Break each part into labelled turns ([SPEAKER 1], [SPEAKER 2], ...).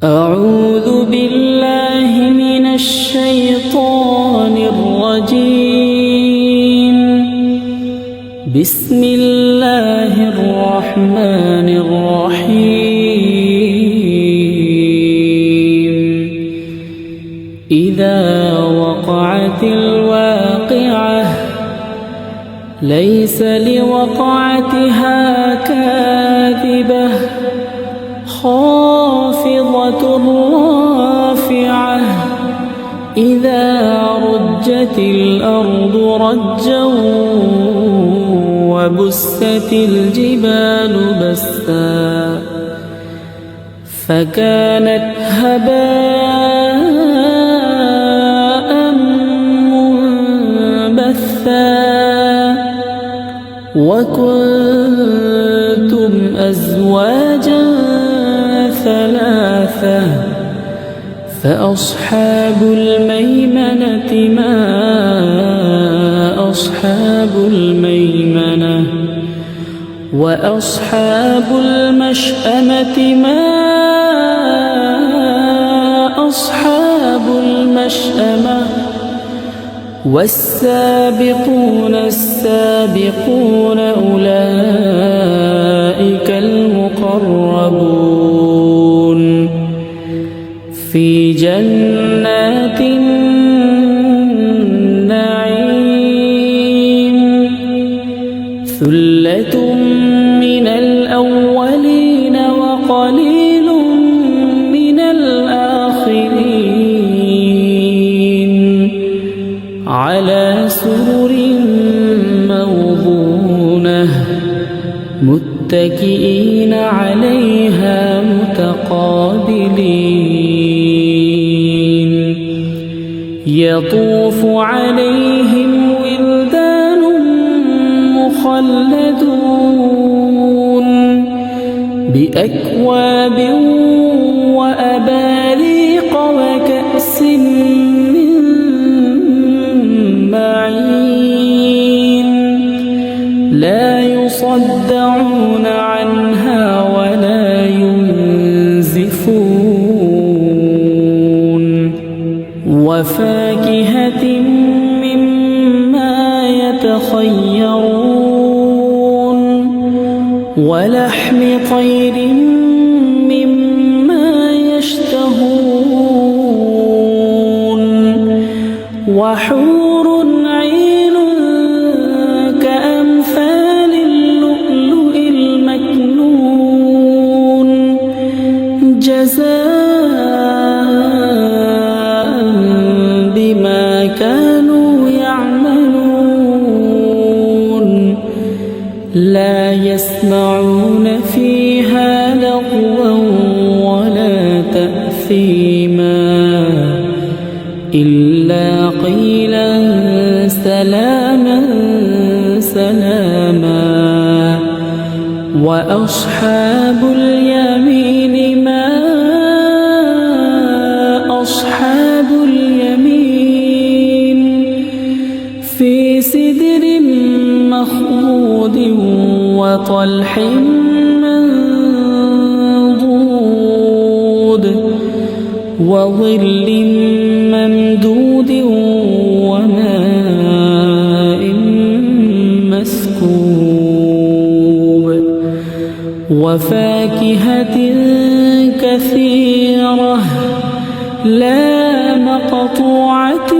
[SPEAKER 1] أعوذ بالله من الشيطان الرجيم. بسم الله الرحمن الرحيم. إذا وقعت الواقعة ليس لوقعتها كاذبة خافضة رافعة إذا رجت الأرض رجا وبست الجبال بسا فكانت هباء منبثا وكنتم أزواجا ثلاثة فأصحاب الميمنة ما أصحاب الميمنة وأصحاب المشأمة ما أصحاب المشأمة والسابقون السابقون أولئك المقربون في جنات النعيم. ثلة من الأولين وقليل من الآخرين على سرر موضونة متكئين عليها متقابلين يطوف عليهم ولدان مخلدون بأكواب وأباريق وكأس من معين لا يصدعون عنها ولا ينزفون وفاكهة مما يتخيرون ولحم طير مما يشتهون وحور عين كأمثال اللؤلؤ المكنون جزاء بما كانوا يعملون لا يسمعون فيها لغوا ولا تأثيما إلا قيلا سلاما سلاما وأصحاب اليمين ما أصحاب اليمين في سدر مخضود وطلح منضود وظل ممدود وماء مسكوب وفاكهة كثيرة لا مقطوعة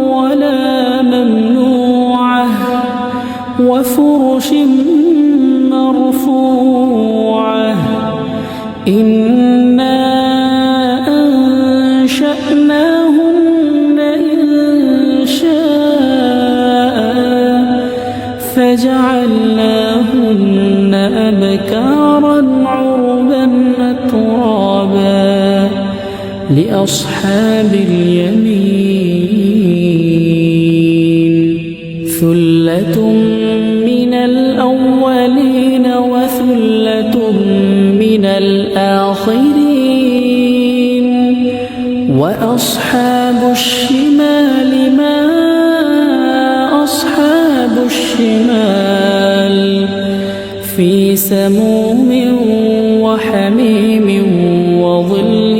[SPEAKER 1] ولا ممنوعة وفرش مرفوعة إنا أنشأناهن إنشاء فجعلناهن أبكارا عربا أترابا لأصحاب اليمين. ثلة من الأولين وثلة من الآخرين وأصحاب الشمال ما أصحاب الشمال في سموم وحميم وظل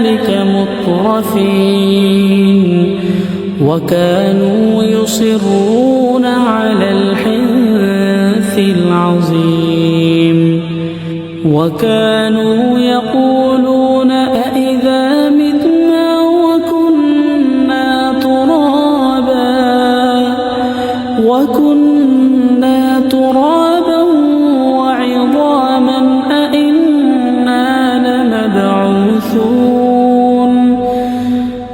[SPEAKER 1] ذلك مترفين وكانوا يصرون على الحنث العظيم وكانوا يقولون أإذا متنا وكنا ترابا وعظاما أإنا لمبعوثون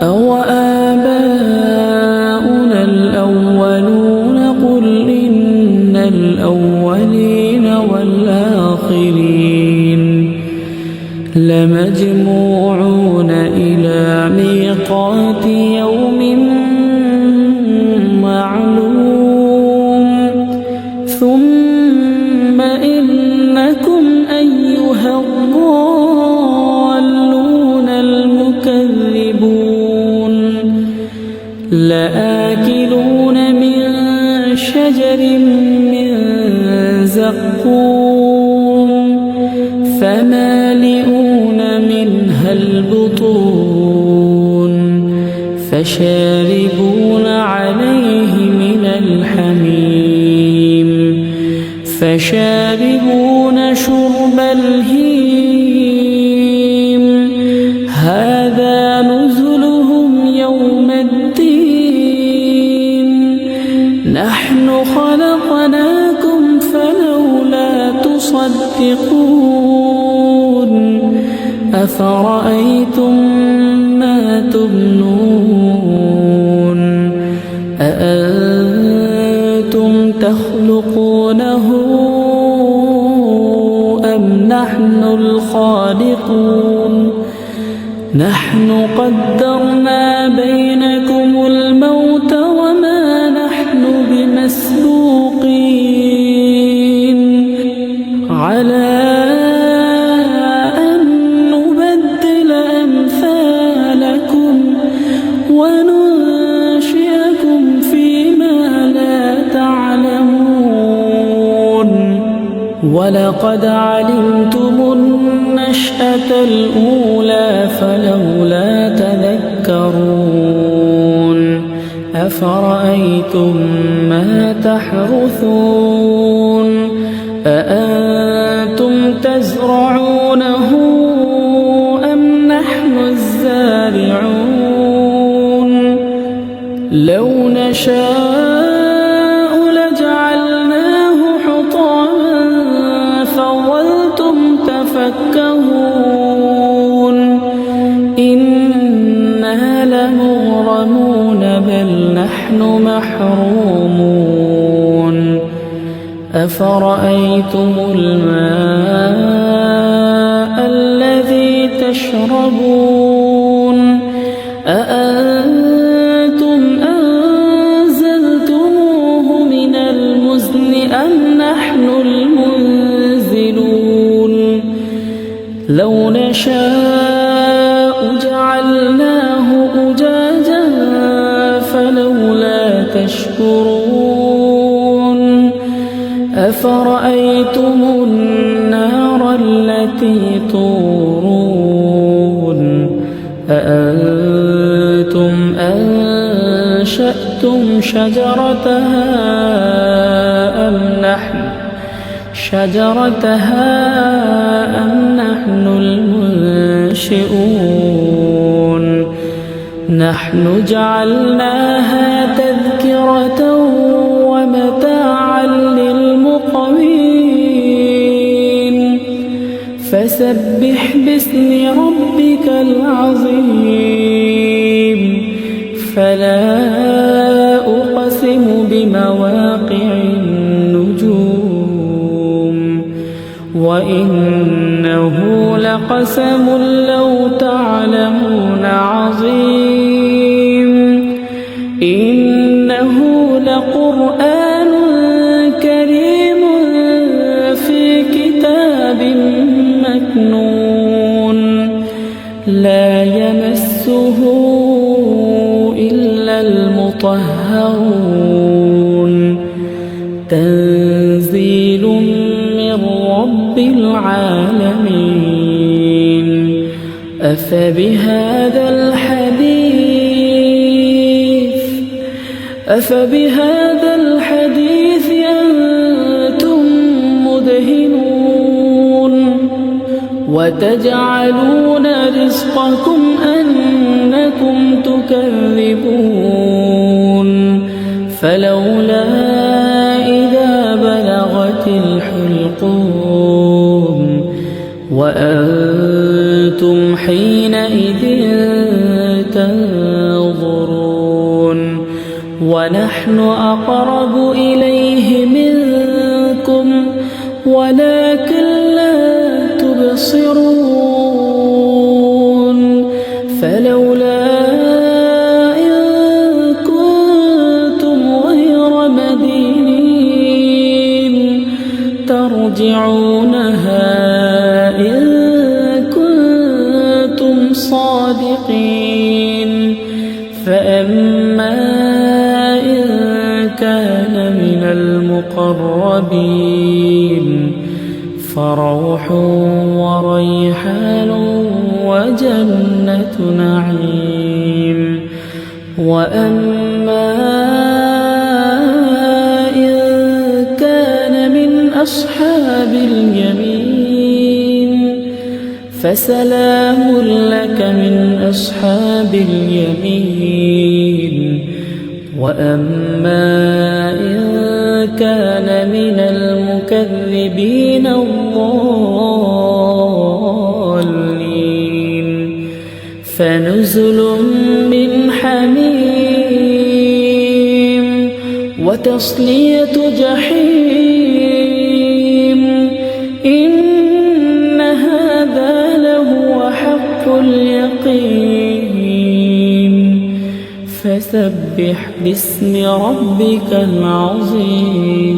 [SPEAKER 1] أو آباؤنا الأولون قل إن الأولين والآخرين لمجموعون إلى ميقات يوم معلوم ثم إنكم أيها الضالون المكذبون لآكلون من شجر من زقوم فمالئون منها البطون فشاربون عليه من الحميم فشاربون شرب الهيم هذا نزلهم يوم الدين نحن خلقناكم فلولا تصدقون أفرأيتم ما تمنون أأنتم تخلقونه أم نحن الخالقون نحن قدرنا بينكم الموت وما نحن بمسبوقين على أن نبدل أمثالكم وننشئكم فيما لا تعلمون ولقد علمتم النشأة الأولى فلولا تذكرون أفرأيتم ما تحرثون أأنتم تزرعونه أم نحن الزارعون لو نشاء لجعلناه حطاما فظلتم تفكهون إنا لمغرمون بل نحن محرومون أفرأيتم الماء الذي تشربون أأنتم أنزلتموه من المزن أم نحن المنزلون لو نشاء جعلناه أجاجا فلولا تشكرون أفرأيتم النار التي تورون أأنتم أنشأتم شجرتها أم نحن المنشئون نحن جعلناها تذكرة ومتاعا للمقوين فسبح باسم ربك العظيم فلا أقسم بمواقع النجوم وإنه لقسم لو تعلمون عظيم إنه لقرآن كريم في كتاب مكنون لا يمسه إلا المطهرون تنزيل من رب العالمين أفبهذا الحديث أنتم مدهنون وتجعلون رزقكم أنكم تكذبون فلولا إذا بلغت الحلقوم وأنتم حينئذ تنظرون ونحن أقرب إليه منكم ولكن لا تبصرون فلولا إن كنتم غير مدينين ترجعونها إن كنتم صادقين فأما كان من المقربين فروح وريحان وجنة نعيم وأما إن كان من أصحاب اليمين فسلام لك من أصحاب اليمين وأما إن كان من المكذبين الضالين فنزل من حميم وتصلية جحيم إن هذا لهو حق اليقين فسبح باسم ربك العظيم.